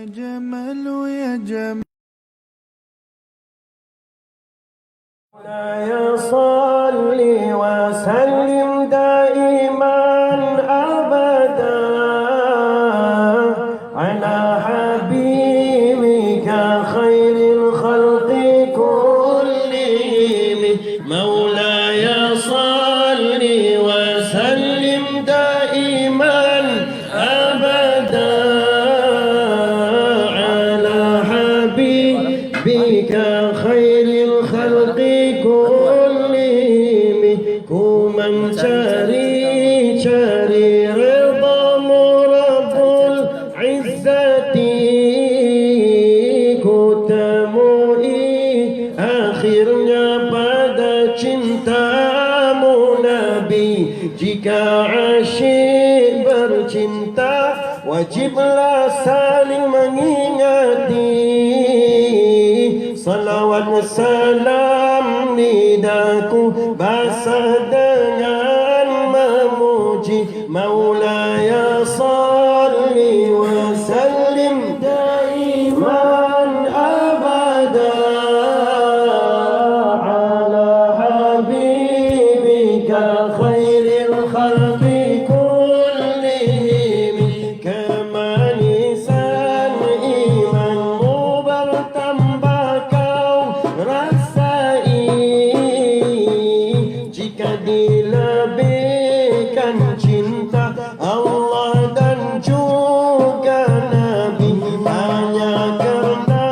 جمل يا جمل يا صل وسلم دائما أبدا على حبيبك خير الخلق كلهم مولاي صل وسلم دائما أبدا على حبيبك خير الخلق كلهم كمن cari redamu Rabbul Izzati ku temui akhirnya pada cintamu Nabi. Jika asyik bercinta wajiblah saling mengingati. Salawat salam lidaku basah dengan memuji Maulaya salli wa sallim daiman abada ala habibika khairil khalqi kullihim. Kemanisan imanmu bertambah kau rasai jika dilebihkan cinta Allah dan juga Nabi. Hanya karena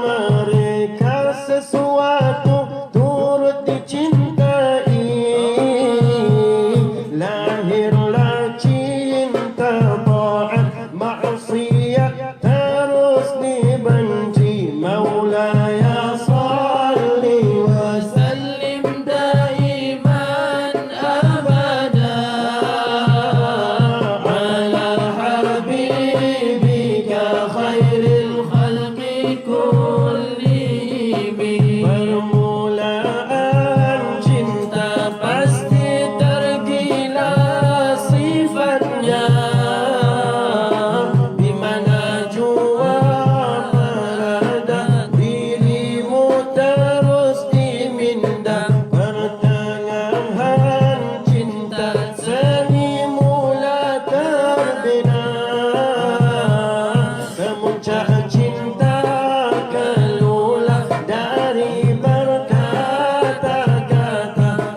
mereka sesuatu turut dicintai, lahirlah cinta taat maksiat terus dibenci. Maulaya salli wa sallim daiman abada ala habibika khairil khalqi kullihim. Permulaan cinta pasti tergila sifatnya, di mana jua berada dirimu terus diminta. Pertengahan cinta seni mula terbina, kemuncak cinta keluar dari berkata-kata.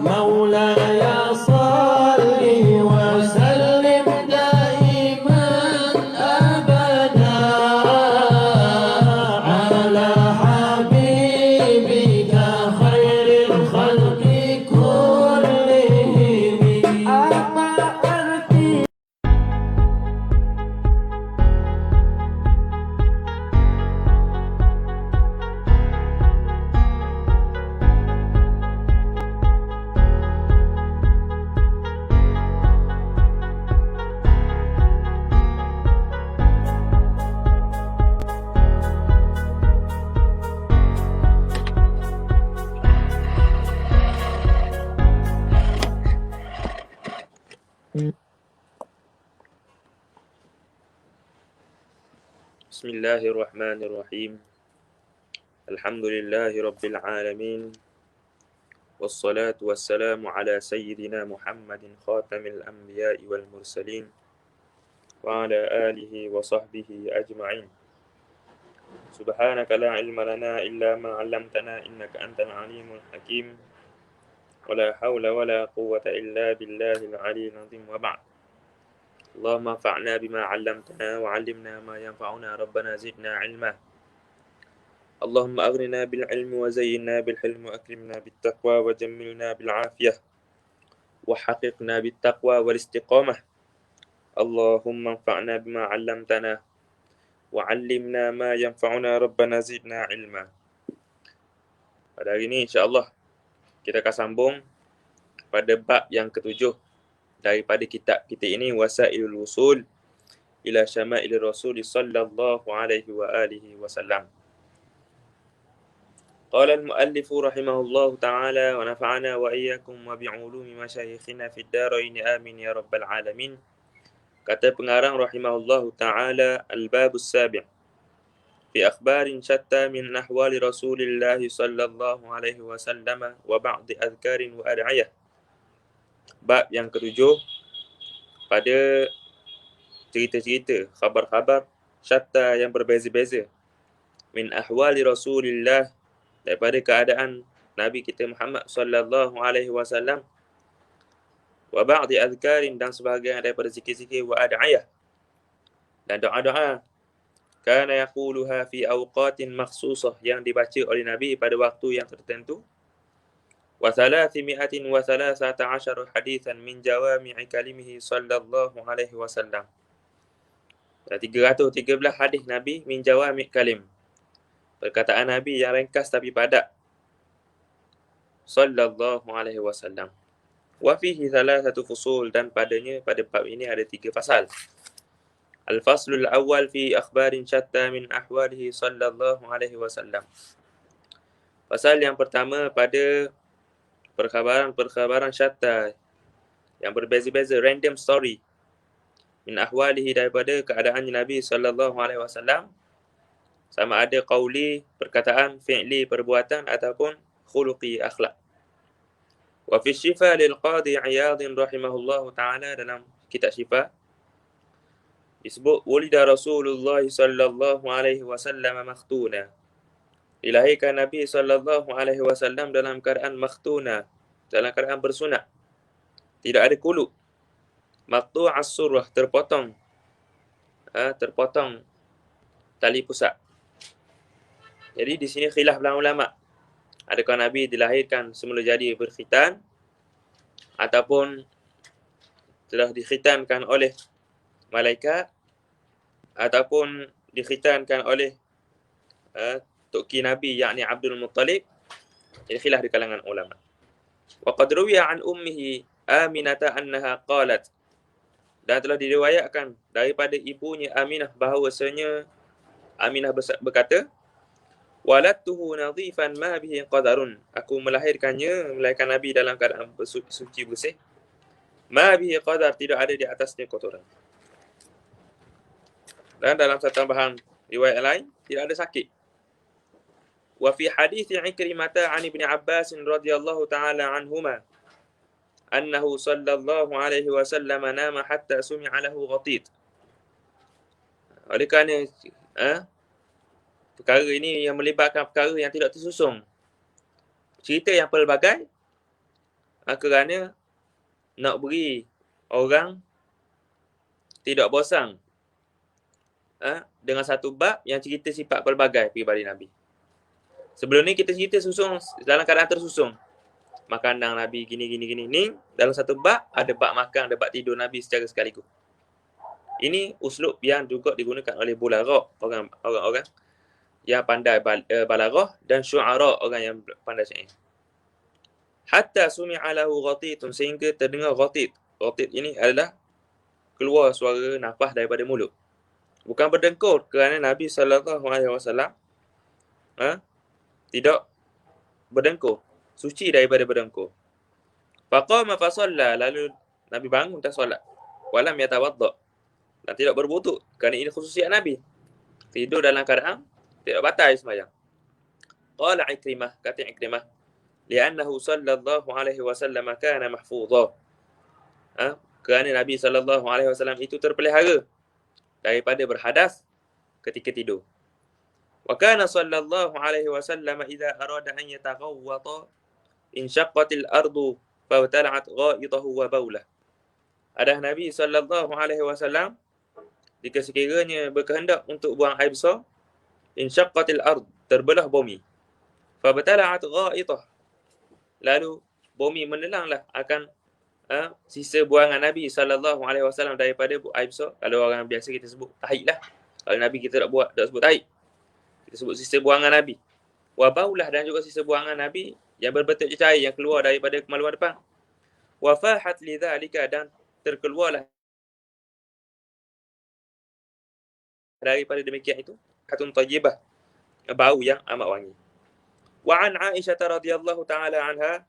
Maulaya salli wa sallim daiman abada ala habibika khairil khalqi kullihim. Apa arti Bismillahirrahmanirrahim. Alhamdulillahi Rabbil Alamin. Wassalatu wassalamu ala Sayyidina Muhammadin khatamil anbiya'i wal mursalin wa ala alihi wa sahbihi ajma'in. Subhanaka la ilma lana illa ma 'allamtana innaka antal alimul hakim. Wa la hawla wa la quwwata illa billahil aliyyil azim. Wa ba'd. اللهم انفعنا بما علمتنا وعلمنا ما ينفعنا ربنا زدنا علما. اللهم أغننا بالعلم وزينا بالحلم وأكرمنا بالتقوى وجملنا بالعافية وحققنا بالتقوى والاستقامة. اللهم انفعنا بما علمتنا وعلمنا ما ينفعنا ربنا زدنا علما. Pada hari ini insya-Allah kita akan sambung pada bab yang ketujuh daripada kitab kita ini, Wasailul Wusul ila Syama'il Rasul sallallahu alaihi wa alihi wasallam. Qala al-muallif rahimahullahu ta'ala wa nafa'ana wa iyyakum wa bi'ulumi masyayikhina fid darain amin ya rabbal alamin. Kata pengarang rahimahullahu ta'ala, al-babus sabi', في أخبار شتى من أحوال رسول الله صلى الله عليه وسلم وبعض أذكار وأدعية. Bab yang ketujuh pada cerita-cerita, khabar-khabar syatta yang berbeza-beza. Min ahwali Rasulillah, daripada keadaan Nabi kita Muhammad sallallahu alaihi wasallam, wa ba'di azkarin, dan sebahagian daripada zikir-zikir, wa ad'ayah, dan doa-doa. Kana yaquluha fi awqatin makhsusah, yang dibaca oleh Nabi pada waktu yang tertentu. Wa 313 hadithan min jawami'i kalimihi sallallahu alaihi wasallam. 313 hadis Nabi min jawami' kalim, perkataan Nabi yang ringkas tapi padat, sallallahu alaihi wasallam. Wa fihi 3 fusul, dan padanya, pada bab ini ada 3 fasal. Al-faslul awal fi akhbarin syatta min ahwalihi sallallahu alaihi wasallam. Fasal yang pertama pada perkhabaran syatta yang berbeza-beza, random story, min ahwalihi, daripada keadaan Nabi sallallahu alaihi wasallam, sama ada qauli, perkataan, fi'li, perbuatan, ataupun khuluqi, akhlak. Wa fi syifa lil qadi Iyad rahimahullahu ta'ala, dalam kitab syifa disebut walida Rasulullah sallallahu alaihi wasallam makhtuna, dilahirkan Nabi sallallahu alaihi wasallam dalam keadaan makhtuna, dalam keadaan bersunat, tidak ada kuluk. Maqtu'as surah, terpotong tali pusat. Jadi di sini khilaf ulama, adakah Nabi dilahirkan semula jadi berkhitan ataupun telah dikhitankan oleh malaikat ataupun dikhitankan oleh Tuki Nabi, yakni Abdul Muttalib. Jadi khilaf di kalangan ulama. Wa qad ruwiya an ummihi Aminata annaha qalat, dan telah diriwayatkan daripada ibunya Aminah bahawasanya Aminah berkata, waladtuhu nadhifan ma bihi qadarun, aku melahirkan Nabi dalam keadaan suci bersih, ma bihi qadar, tidak ada di atasnya kotoran. Dan dalam satu tambahan riwayat lain, tidak ada sakit. Wa fi hadits Ikrimah an Ibn Abbas radhiyallahu ta'ala anhuma annahu sallallahu alaihi wasallam nama hatta sumi'a lahu ghatid. Oleh kerana perkara ini yang melibatkan perkara yang tidak tersusung, cerita yang pelbagai, kerana nak beri orang tidak bosan dengan satu bab yang cerita sifat pelbagai pribadi Nabi. Sebelum ni kita cerita susung dalam keadaan tersusung. Makanan Nabi gini. Ni dalam satu bab ada bab makan, ada bab tidur Nabi secara sekaligus. Ini uslub yang juga digunakan oleh bulagha, orang-orang yang pandai balaghah, dan syu'ara, orang yang pandai syair. Hatta sumi'a lahu ghatitun, sehingga terdengar ghatit. Ghatit ini adalah keluar suara nafas daripada mulut. Bukan berdengkur, kerana Nabi sallallahu alaihi wasallam tidak berdengkur, suci daripada berdengkur. Faqama fa shalla, lalu Nabi bangun dan solat. Walam yatawadda, dan tidak berwuduk, kerana ini khususiat Nabi. Tidur dalam keadaan tidak batal sembahyang. Qala Ikrimah, kata Ikrimah, li'annahu sallallahu alaihi wasallam kana mahfudha, kerana Nabi sallallahu alaihi wasallam itu terpelihara daripada berhadas ketika tidur. Wa kana sallallahu alaihi wasallam idza arada an yataghawwata inshaqqatil ardu fawtala'at gha'itahu wa baulah. Ada Nabi sallallahu alaihi wasallam jika sekiranya berkehendak untuk buang air besar, inshaqqatil ard, terbelah bumi, fawtala'at gha'itah, lalu bumi menelanglah akan sisa buangan Nabi sallallahu alaihi wasallam daripada air besar. Kalau orang biasa kita sebut tahid lah. Kalau Nabi kita tak sebut tahid, kita sebut sisa buangan Nabi. Wa baulah, dan juga sisa buangan Nabi yang berbentuk cair yang keluar daripada kemaluan depan. Wa fahat lidzalika, dan terkeluarlah daripada demikian itu hatun tayyibah, bau yang amat wangi. Wa an Aisyah radhiyallahu taala anha,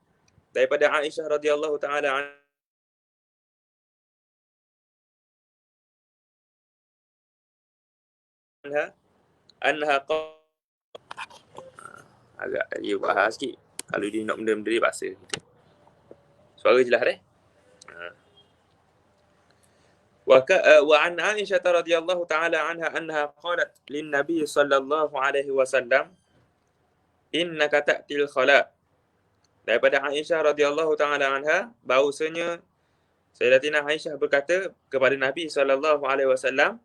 daripada Aisyah radhiyallahu taala anha, anha agak dia bahas sikit. Kalau dia nak benda-benda dia bahasa. Suara jelas dah. وعن عائشة رضي الله تعالى عنها أنها قالت للنبي صلى الله عليه وسلم إنك تأتي الخلاء. Daripada Aisyah radhiyallahu taala anha bahawasanya Sayyidatina Aisyah berkata kepada Nabi sallallahu alaihi wasallam,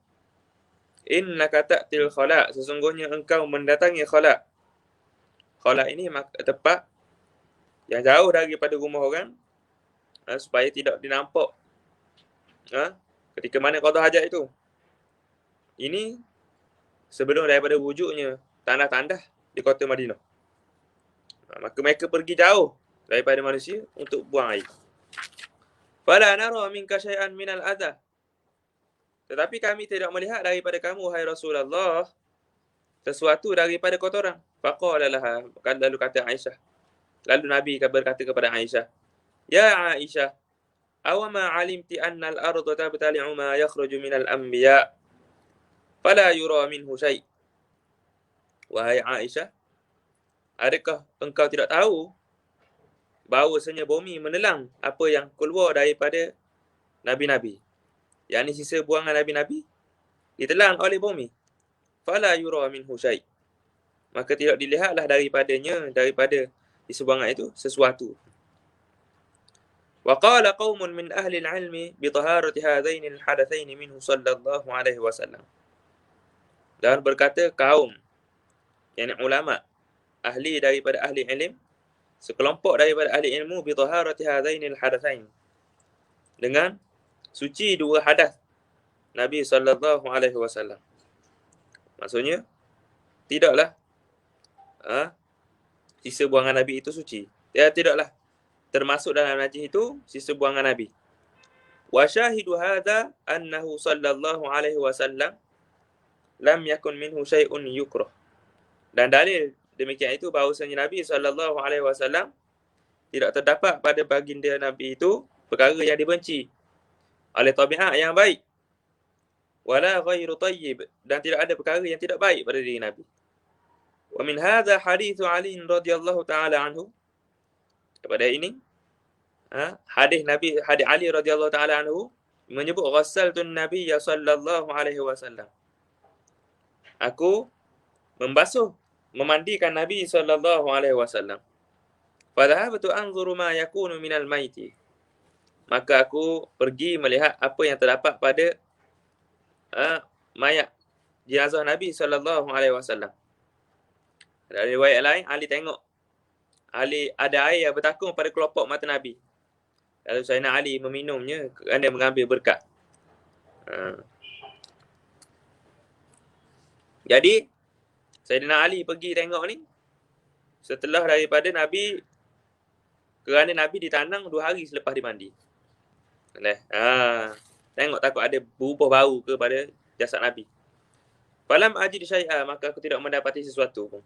innaka ta'til khala, sesungguhnya engkau mendatangi khala. Khala ini tempat yang jauh daripada rumah orang, supaya tidak dinampak ketika mana qada hajat itu. Ini sebelum daripada wujudnya tanah-tandah di kota Madinah. Maka mereka pergi jauh daripada manusia untuk buang air. Fala nara minka syai'an minal adha. Tetapi kami tidak melihat daripada kamu, wahai Rasulullah, sesuatu daripada kotoran. Faqala laha, lalu kata Aisyah. Lalu Nabi berkata kepada Aisyah, ya Aisyah, awama alimti anna al-ardu tabtali'u ma yakhruju minal anbiya fala yura minhu syai'. Wahai Aisyah, adakah engkau tidak tahu bahawasanya bumi menelan apa yang keluar daripada nabi-nabi? Yang ini sisa buangan nabi-nabi ditelan oleh bumi. Fala yura minhu syai'. Maka tidak dilihatlah daripada isi buangan itu sesuatu. Wa qala qaumun min ahli al-'ilmi bi taharati hadain al-hadathain minhu sallallahu alaihi wasallam. Dan berkata kaum, yakni ulama, ahli daripada ahli ilm, sekelompok daripada ahli ilmu bi taharati hadainil hadatsain, dengan suci dua hadas Nabi sallallahu alaihi wasallam. Maksudnya tidaklah sisa buangan Nabi itu suci. Tidaklah termasuk dalam najis itu sisa buangan Nabi. Wa syahidu hadza annahu sallallahu alaihi wasallam lam yakun minhu syai'un yukrah. Dan dalil demikian itu bahawasanya Nabi SAW tidak terdapat pada baginda Nabi itu perkara yang dibenci oleh tabiat yang baik. Wala ghairu tayyib, dan tidak ada perkara yang tidak baik pada diri Nabi. Wa min hadha hadithu Ali radhiyallahu ta'ala anhu. Kepada ini hadis Ali radhiyallahu ta'ala anhu menyebut ghassaltun nabiyya sallallahu alaihi wasallam. Aku memandikan Nabi sallallahu alaihi wasallam. Fadhahabtu anzuru ma yakunu minal maiti. Maka aku pergi melihat apa yang terdapat pada mayat jenazah Nabi sallallahu alaihi wasallam. Dari riwayat lain, Ali tengok ada air yang bertakung pada kelopak mata Nabi. Lalu Sayyidina Ali meminumnya kerana mengambil berkat. Jadi Sayyidina Ali pergi tengok ni setelah daripada Nabi, kerana Nabi ditanang 2 hari selepas dimandi. Tengok takut ada berubah bau kepada jasad Nabi. Falam ajid syai'a, maka aku tidak mendapati sesuatu pun.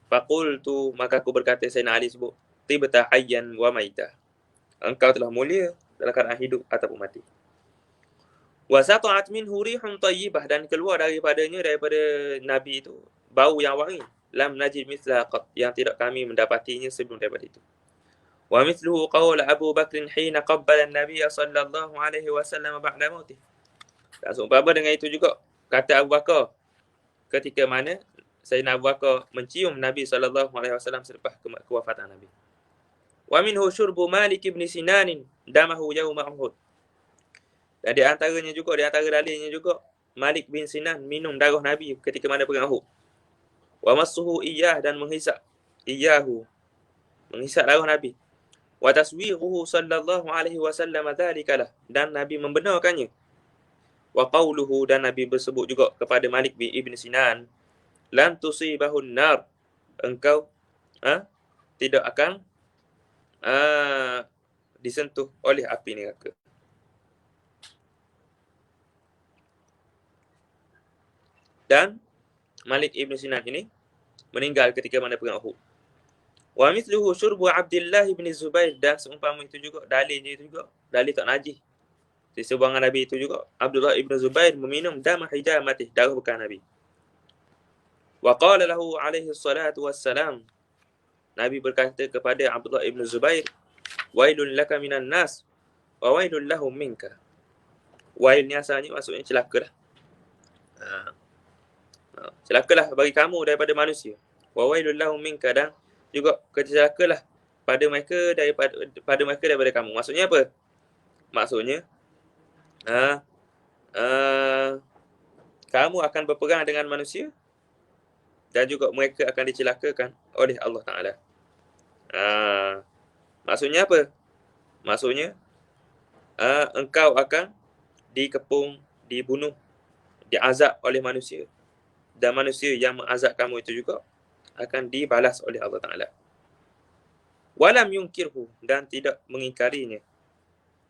Faqultu, maka aku berkata, Sayyidina Ali sebut, tibta hayyan wa maita. Engkau telah mulia dalam keadaan hidup ataupun mati. Wa sata'at minhu rihun tayyibah, dan keluar daripada Nabi itu bau yang wangi. Lam najid mithla qat, yang tidak kami mendapatinya sebelum daripada itu. Wa mithluhu qawla Abu Bakr hina qabbala an-nabiy sallallahu alaihi wasallam ba'da mautih. Dan seumpama dengan itu juga kata Abu Bakar ketika mana Sayyidina Abu Bakar mencium Nabi sallallahu alaihi wasallam selepas kewafatan Nabi. Wa minhu syurbu Malik ibn Sinan damahu yaum Uhud. Dan di antara dalilnya juga Malik bin Sinan minum darah Nabi ketika mana perang Uhud. Wa massuhu iyyah, dan menghisap darah Nabi. Wa taswiruhu sallallahu alaihi wasallam dzalikalah, dan Nabi membenarkannya. Wa qauluhu, dan Nabi bersebut juga kepada Malik bin Ibn Sinan, lan tusibahun nar, engkau tidak akan disentuh oleh api neraka. Dan Malik Ibn Sinan ini meninggal ketika mana perang Uhud. Wa mithluhu syurbu Abdullah ibn Zubair, dan seumpama itu juga dalilnya itu juga dalil tak najis. Di sebuangan Nabi itu juga Abdullah ibn Zubair meminum dam hijamati, darah bekas Nabi. Wa qala lahu alaihi salatu wassalam. Nabi berkata kepada Abdullah ibn Zubair, wailun laka minan nas wa wailun lahum minka. Wail ni asalnya maksudnya celakalah. Celakalah bagi kamu daripada manusia. Wa wailul lahum minka, dan juga kecelakalah pada mereka daripada kamu. Maksudnya apa? Maksudnya kamu akan berperang dengan manusia dan juga mereka akan dicelakakan oleh Allah Ta'ala. Maksudnya apa? Maksudnya engkau akan dikepung, dibunuh, diazab oleh manusia, dan manusia yang mengazab kamu itu juga akan dibalas oleh Allah Ta'ala. Walam yunkirhu, dan tidak mengingkarinya.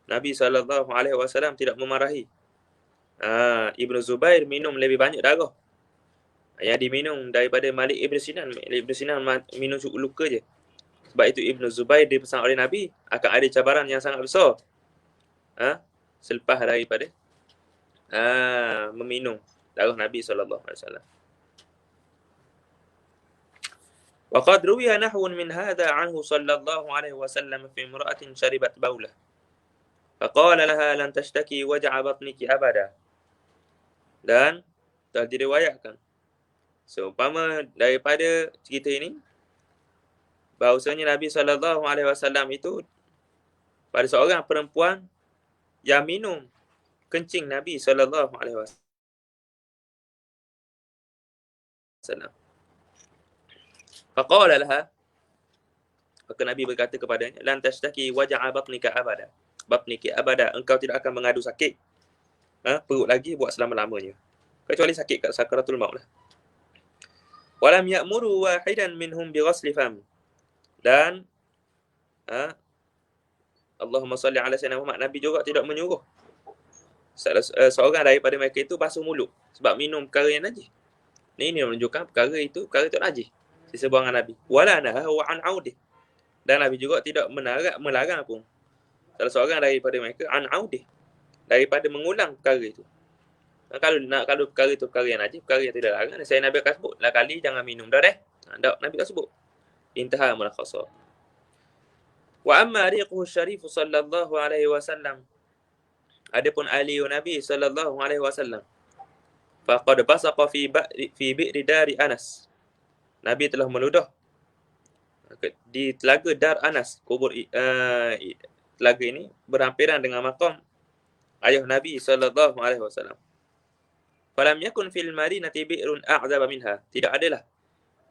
Nabi SAW tidak memarahi. Ibn Zubair minum lebih banyak darah yang diminum daripada Malik Ibn Sinan. Malik Ibn Sinan minum cukup luka je. Sebab itu Ibn Zubair dipesan oleh Nabi akan ada cabaran yang sangat besar selepas daripada meminum darah Nabi SAW. Wa qad ruwiya nahwun min hadha anhu sallallahu alaihi wasallam fi imra'atin sharibat baulah faqala laha lan tashtaki waj'a batniki abada. Dan telah diriwayatkan seumpama daripada cerita ini bahawasanya Nabi SAW itu pada seorang perempuan yang minum kencing Nabi SAW. Faqala laha, maka Nabi berkata kepadanya, lan tashtaki waj'a batnika abada. Batniki abada, engkau tidak akan mengadu sakit perut lagi buat selama-lamanya, kecuali sakit kat sakaratul maut lah. Walam ya'muru wahidan minhum bighasli fam, dan Allahumma salli ala sayyidina Muhammad, Nabi juga tidak menyuruh seorang daripada mereka itu basuh mulut sebab minum perkara yang najis. Ini menunjukkan perkara itu najis, sisa buangan Nabi. Wala nahahu an audih, dan Nabi juga tidak melarang pun salah seorang daripada mereka an audih, daripada mengulang perkara itu. Kalau perkara itu perkara yang najis, perkara yang tidak larang, saya Nabi akan sebut lah kali jangan minum dah Nabi tak sebut. Intaha mulakhasah. Wa amma riquhu syarif sallallahu alaihi wasallam, adapun ali Nabi sallallahu alaihi wasallam, faqad basaqa fi bi'ri dari Anas, Nabi telah meludah di telaga Dar Anas. Kubur telaga ini berhampiran dengan makam ayah Nabi sallallahu alaihi wasallam. Falam yakun fil Madinati bi'run a'zaba minha, tidak adalah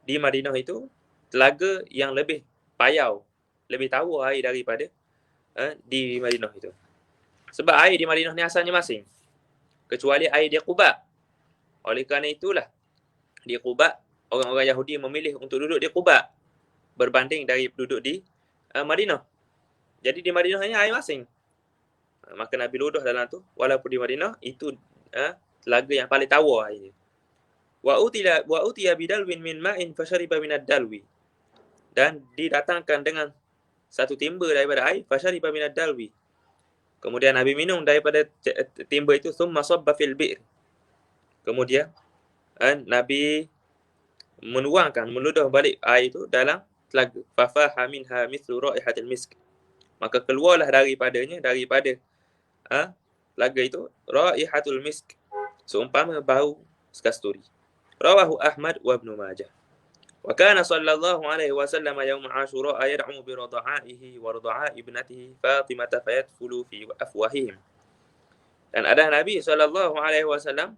di Madinah itu telaga yang lebih payau, lebih tawar air daripada di Madinah itu. Sebab air di Madinah ni asalnya masing, kecuali air di Quba. Oleh kerana itulah di Quba orang-orang Yahudi memilih untuk duduk di Quba berbanding dari duduk di Madinah. Jadi di Madinah hanya air masing. Maka Nabi ludah dalam tu, walaupun di Madinah itu telaga yang paling tawar airnya. Wa utiya bidalwin min ma'in fashariba minad dalwi, dan didatangkan dengan satu timba daripada air, fashariba minad dalwi, kemudian Nabi minum daripada timba itu, thumma sabba fil bi'r, kemudian Nabi meludah balik air itu dalam telaga. Fafaha minha mithlu raihatil misk, maka keluarlah daripada telaga itu raihatul misk, seumpama bau kasturi. Rawahu Ahmad wa Ibn Majah. Wa kana sallallahu alaihi wasallam yawm Ashura yad'u bi radha'ihi wa radha'i ibnatihi Fatimah fayadkhulu fi afwahihim. Dan ada Nabi sallallahu alaihi wasallam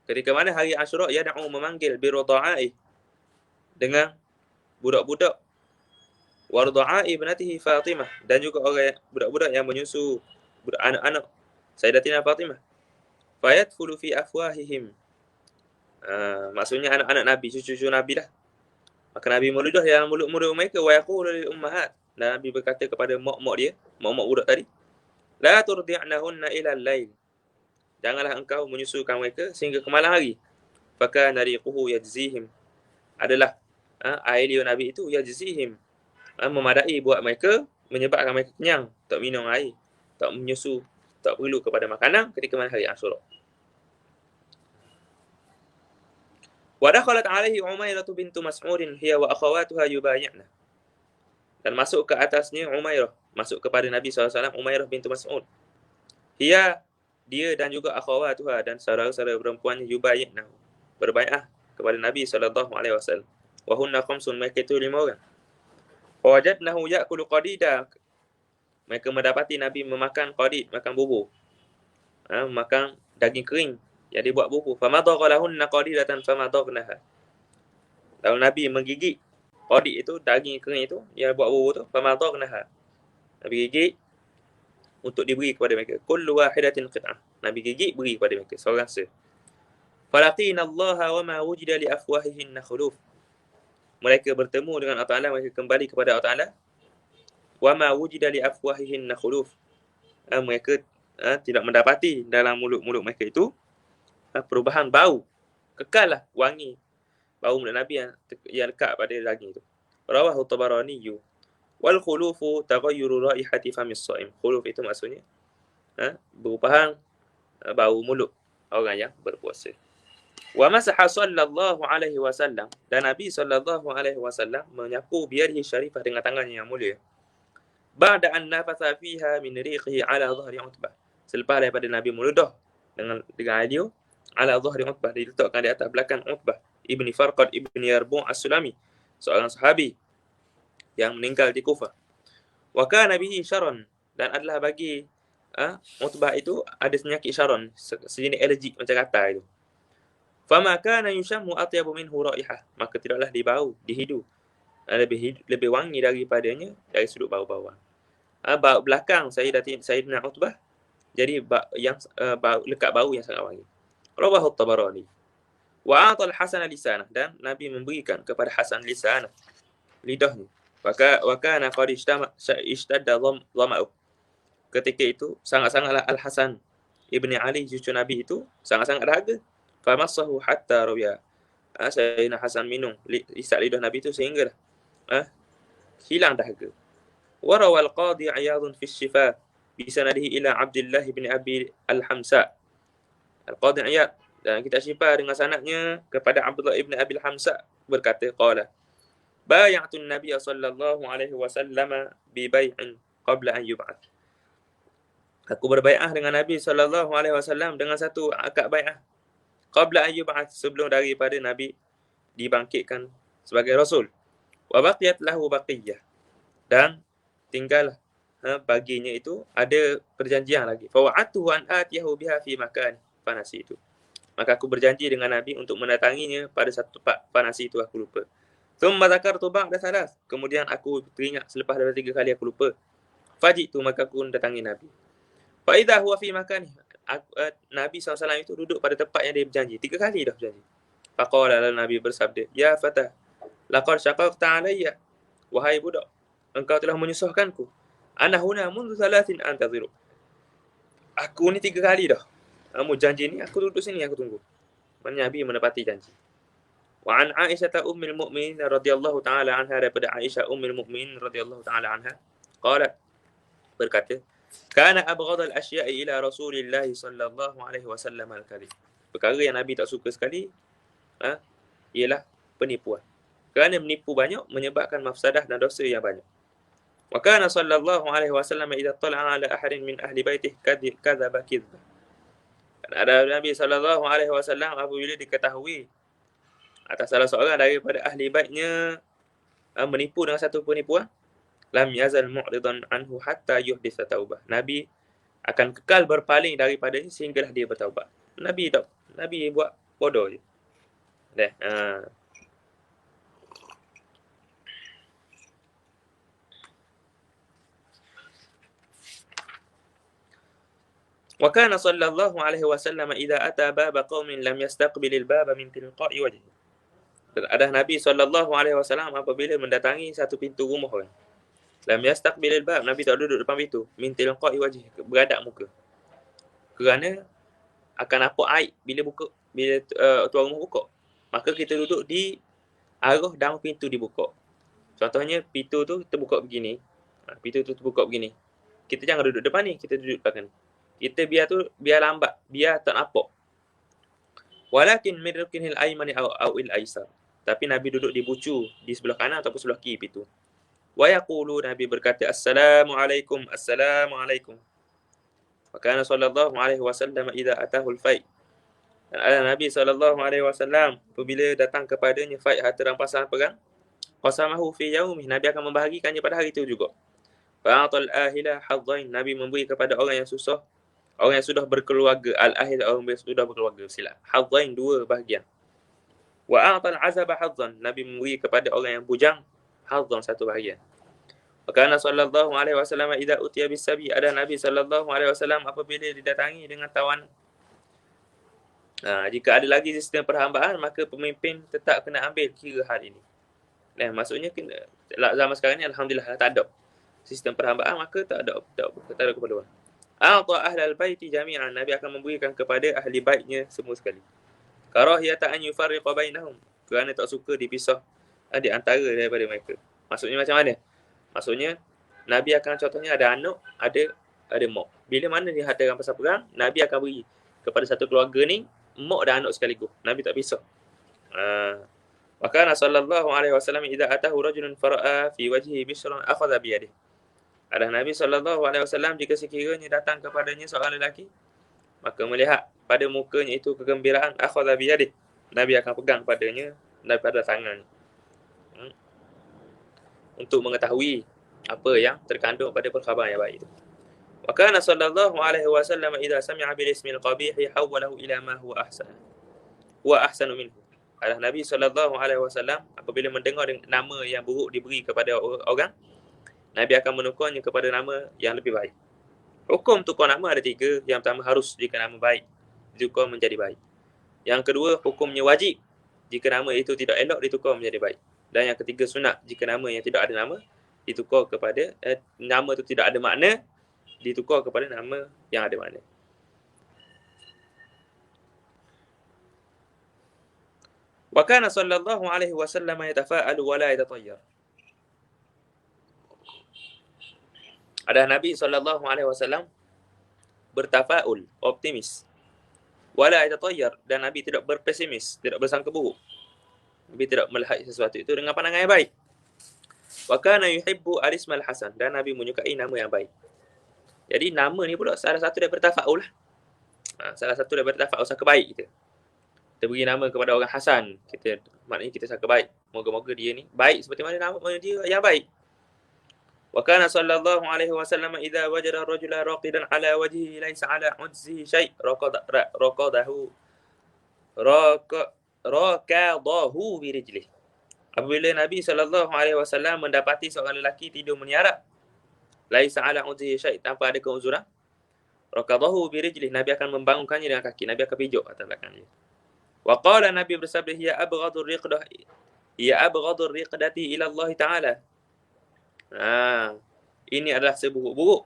ketika mana hari Ashura, yad'u memanggil bi radha'i, dengan budak-budak, wa radha'i ibnatihi Fatimah, dan juga orang budak-budak yang menyusu, budak anak-anak Sayyidatina Fatimah. Fayadkhulu fi afwahihim, maksudnya anak-anak Nabi, cucu-cucu Nabi lah. Maka Nabi meludah dalam mulut-mulut mereka. Wa yaqulu lil ummahat, dan Nabi berkata kepada mak-mak dia, mak-mak budak tadi, la turdi'nahunna ila al-lail, janganlah engkau menyusukan mereka sehingga ke malam hari. Fakana riquhu yajzihim, adalah air liur Nabi itu yajzihim, memadai buat mereka, menyebabkan mereka kenyang, tak minum air, tak menyusu, tak perlu kepada makanan ketika mana hari Ashura. Wa dakhalat alaihi Umairah bintu Mas'ud hiya wa akhawatuha yubay'na. Dan masuk ke atasnya Umairah, masuk kepada Nabi SAW Umairah bintu Mas'ud. Dia dan juga akhawatuha dan saudara-saudara perempuannya yubay'na, berbai'ah kepada Nabi SAW. Wa hunna khamsun, mereka itu 5 orang. Wa wajadnahu ya'kulu qadida, mereka mendapati Nabi memakan qadid, makan bubur. Makan daging kering yang dibuat bubur. Famadagha lahunna qadidatan famadagnaha. Lalu Nabi menggigit qadid itu, daging kering itu yang buat bubur tu, famadagnaha. Nabi gigit untuk diberi kepada mereka. Kullu wahidatin qit'ah. Nabi gigit beri kepada mereka seorang se. Falaqina Allah wa ma wujida li afwahihinna khuluf. Mereka bertemu dengan Allah Ta'ala, mereka kembali kepada Allah Ta'ala. Wa ma wujida li afwahihinna khuluf. Mereka tidak mendapati dalam mulut-mulut mereka itu perubahan bau. Kekal lah wangi bau mulut Nabi yang lekat pada daging itu. Rawahu Tabarani. Wal khulufu taghayyuru raihati famis shaim. Khuluf itu maksudnya perubahan bau mulut orang yang berpuasa. Wa masaha sallallahu alaihi wasallam, dan Nabi sallallahu alaihi wasallam menyapu biadihi syarifah dengan tangannya yang mulia. Ba'da an nafatha fiha min riqihi ala dhahri Utbah. Selepas daripada Nabi meludah dengan air ala dhahri Utbah, diletakkan di atas belakang Utbah ibni Farqad ibni Yarbu' as-Sulami, seorang sahabi yang meninggal di Kufah. Wa kana bihi syaron, dan adalah bagi Utbah itu ada penyakit syaron, sejenis alergik macam kata itu. Fama kana yushammu atyabu minhu raihah, maka tidaklah dibau, dihidu lebih wangi daripadanya dari sudut bau-bauan. Bau belakang Sayyidina Utbah jadi bau, lekat bau yang sangat wangi. Rawahu Tabarani. Wa atal Hasan lisanah, dan Nabi memberikan kepada Hasan lisanah, lidahnya. Wa kana qad ishtadda dhama'u. Ketika itu sangat-sangatlah Al-Hasan ibni Ali cucu Nabi itu sangat-sangat dahaga. Famassahu hatta rawiya. Sayyidina Hasan minum isap lidah Nabi itu sehingga hilang dahaga. Warawal qadi Iyadun fi Shifa bisanadihi ila Abdullah bin Abi Al-Hamsa. Al-Qadi Iyad dan kita Shifa dengan sanadnya kepada Abdullah bin Abi Al-Hamsa berkata, qala bay'atun Nabiy sallallahu alaihi wasallam bi bai'in qabla an yub'ath. Aku berbai'ah dengan Nabi sallallahu alaihi wasallam dengan satu akad bai'ah qabla an yub'ath, sebelum daripada Nabi dibangkitkan sebagai rasul. Wa baqiyat lahu baqiyah, dan tinggal baginya itu ada perjanjian lagi. Fa wa'atuhu an atiyahu biha fi makan fanasi itu. Maka aku berjanji dengan Nabi untuk mendatanginya pada satu tempat, fanasi itu aku lupa. Thumma dzakartu ba'da salas, kemudian aku teringat selepas daripada 3 kali aku lupa. Fajitu, maka aku mendatangi Nabi. Fa idza huwa fi makani, Nabi SAW itu duduk pada tempat yang dia berjanji. 3 kali dah berjanji. Faqala, lalu Nabi bersabda, ya fata, laqad syaqaqta alayya, wahai budak, engkau telah menyusahkanku. Ana huna mundu salatin antaziru. Aku ni 3 kali dah. Kamu janji ni, aku duduk sini, aku tunggu. Nabi menepati janji. Wa an Aisyah ummul mukminin radhiyallahu taala anha, daripada Aisyah ummul mukminin radhiyallahu taala anha, qalat, berkata, kana abghadal asya'i ila Rasulillah sallallahu alaihi wasallam al-kadhib. Perkara yang Nabi tak suka sekali ialah penipuan. Kerana menipu banyak menyebabkan mafsadah dan dosa yang banyak. Wa kana sallallahu alaihi wasallam idza tala'a ala ahadin min ahli baitihi kadzaba kadzba. Ada Nabi sallallahu alaihi wasallam apabila diketahui atas salah seorang daripada ahli baitnya menipu dengan satu penipuan, lam yazal mu'ridan anhu hatta yuhditha taubah. Nabi akan kekal berpaling daripadanya sehinggalah dia bertaubat. Nabi buat bodoh je. Wa kana sallallahu alaihi wasallam idza ata baba qaumin lam yastaqbilil baba min tilqa'i wajhi. Ada Nabi sallallahu alaihi wasallam apabila mendatangi satu pintu rumah orang, lam yastaqbilil bab, Nabi tak duduk depan pintu, min tilqa'i wajhi, beradap muka. Kerana akan nampak aib bila tuan rumah buka. Maka kita duduk di arah dalam pintu dibuka. Contohnya pintu tu terbuka begini. Pintu tu terbuka begini. Kita jangan duduk depan ni, kita duduk belakang. Kita biar lambat, biar tak nampak. Walakin min ruknil aymani aw il aisar. Tapi Nabi duduk di bucu di sebelah kanan ataupun sebelah kiri pintu. Wa yaqulu, Nabi berkata, Assalamualaikum, Assalamualaikum. Wa kana sallallahu alaihi wasallam idza atahu al-fai'. Dan ada Nabi sallallahu alaihi wasallam apabila datang kepadanya fai' harta rampasan perang, qasamahu fi yaumih, Nabi akan membahagikannya pada hari itu juga. Fa'atal ahila hadzain, Nabi memberi kepada orang yang susah, orang yang sudah berkeluarga. Al-ahil, orang yang sudah berkeluarga, sila. Hadzain, dua bahagian. Wa a'tal azaba hadzan, Nabi memberi kepada orang yang bujang hadzan, satu bahagian. Wa kana sallallahu alaihi wasallam idza utiya bis-sabi, ada Nabi sallallahu alaihi wasallam apabila didatangi dengan tawanan. Jika ada lagi sistem perhambaan, maka pemimpin tetap kena ambil kira hal ini. Maksudnya zaman sekarang ni alhamdulillah tak ada sistem perhambaan, maka tak ada keperluan. A'ta ahlal baiti jami'an, Nabi akan memberikan kepada ahli baitnya semua sekali. Karahiyata an yufarriqa bainahum, kerana tak suka dipisah di antara daripada mereka. Maksudnya macam mana? Maksudnya Nabi akan, contohnya ada anak, ada mak. Bila mana dia hadapan pasal perang, Nabi akan beri kepada satu keluarga ni mak dan anak sekaligus. Nabi tak pisah. Wa kana sallallahu alaihi wasallam idza atahu rajulun fara'a fi wajhihi bishran akhadha bi yadihi. Ada Nabi sallallahu alaihi wasallam, jika sekiranya datang kepadanya seorang lelaki, maka melihat pada mukanya itu kegembiraan, akhadha bi yadihi, Nabi akan pegang padanya daripada tangan. Untuk mengetahui apa yang terkandung pada perkhabaran yang baik itu. Wa kana sallallahu alaihi wasallam idza sami'a bil ismil qabih hawwalahu ila ma huwa ahsanu minhu. Nabi sallallahu alaihi wasallam apabila mendengar nama yang buruk diberi kepada orang, Nabi akan menukarnya kepada nama yang lebih baik. Hukum tukar nama ada 3. Yang pertama, harus jika nama baik ditukar menjadi baik. Yang kedua, hukumnya wajib jika nama itu tidak elok ditukar menjadi baik. Dan yang ketiga, sunat jika nama yang tidak ada nama ditukar kepada nama itu tidak ada makna, ditukar kepada nama yang ada makna. Wa kana sallallahu alaihi wasallam yatafa'alu wa la yatatayyar. Ada Nabi sallallahu alaihi wasallam bertafaul, optimis. Wa la yatatayyar, dan Nabi tidak berpesimis, tidak bersangka buruk. Nabi tidak melihat sesuatu itu dengan pandangan yang baik. Wa kana yuhibbu al-ismal hasan, dan Nabi menyukai nama yang baik. Jadi nama ni pula salah satu daripada tafaul lah. Salah satu daripada tafaul, sangka baik kita. Kita beri nama kepada orang Hasan, maknanya kita sangka baik. Moga-moga dia ni baik seperti mana nama dia yang baik. Wa kana sallallahu alaihi wasallam idza wajada rajula raqidan ala wajhihi laysa ala unzihi syai' raqadahu bi rijlihi. Apabila Nabi sallallahu alaihi wasallam mendapati seorang lelaki tidur meniarap, laisa ala unzihi syai', tanpa ada keuzuran, raqadahu bi rijlihi, Nabi akan membangunkannya dengan kaki. Nabi akan pijak atas belakang dia. Wa qala, Nabi bersabda, hiya abghadur riqdati ila Allah Ta'ala. Ini adalah seburuk-buruk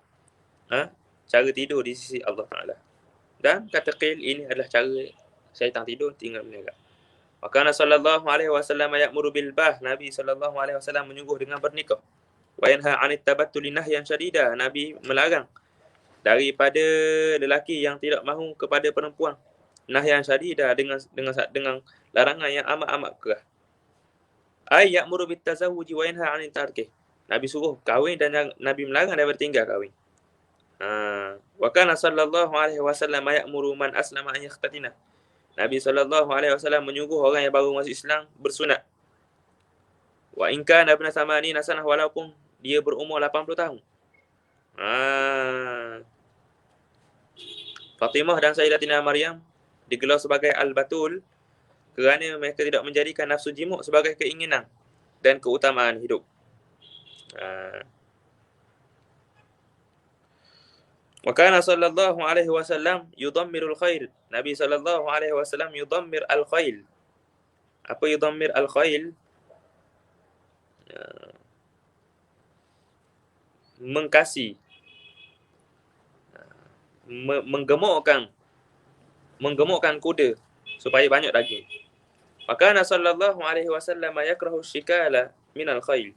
cara tidur di sisi Allah Ta'ala. Dan kata qil, ini adalah cara syaitan tidur, tinggal meniarap. Wa kana sallallahu alaihi wasallam ya'muru bil bah, Nabi sallallahu alaihi wasallam menyuruh dengan bernikah. Wa yanha 'anit tabattuli nahyan syadida, Nabi melarang daripada lelaki yang tidak mahu kepada perempuan. Nahyan syadida, dengan larangan yang amat-amat keras. Ay ya'muru bit tazawuji wa yanha 'anil tarkih, Nabi suruh kahwin dan Nabi melarang daripada tinggal kahwin. Wa kana sallallahu alaihi wasallam ya'muru man aslama an yakhtatina, Nabi sallallahu alaihi wasallam menyuruh orang yang baru masuk Islam bersunat. Wa in kana ibn 80 sanah, walaupun dia berumur 80 tahun. Fatimah dan Sayyidatina Maryam digelar sebagai al-batul kerana mereka tidak menjadikan nafsu jimuk sebagai keinginan dan keutamaan hidup. Wa kana sallallahu alaihi wasallam yudammirul khair, Nabi sallallahu alaihi wasallam yudammir al-khail. Apa yudammir al-khail? Mengkasi, menggemukkan kuda supaya banyak daging. Wa kana sallallahu alaihi wasallam yakrahu shikala min al-khail,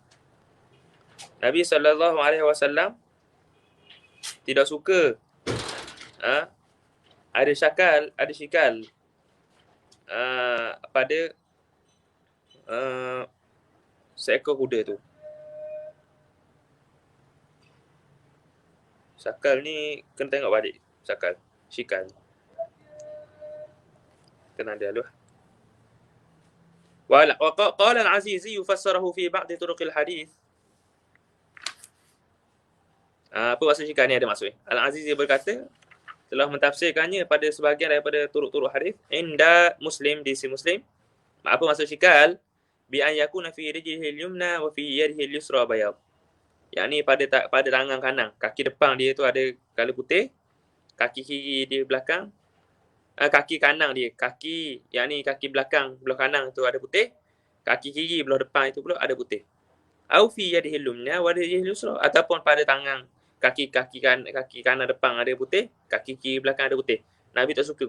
Nabi sallallahu alaihi wasallam tidak suka ada shikal pada seekor kuda tu. Sakal ni kena tengok balik. Sakal, shikal. Kena ada dulu. وقال العزيزي يفسره في بعض طرق الحديث. Apa maksud shikal ni ada maksud. Al-Azizi berkata telah mentafsirkannya pada sebahagian daripada turuk-turuk hadis inda Muslim, di si Muslim. Apa maksud shikal? Bi an yakuna fi rijlihi al-yumna wa fi yadihi al-yusra bayad. Yakni pada tangan kanan, kaki depan dia tu ada colour putih, kaki kiri dia belakang, kaki kanan dia, yakni kaki belakang belah kanan tu ada putih, kaki kiri belah depan itu pula ada putih. Au fi yadihi al-yumna wa yadihi al-yusra, ataupun pada tangan kaki kanan depan ada putih, kaki kiri belakang ada putih. Nabi tak suka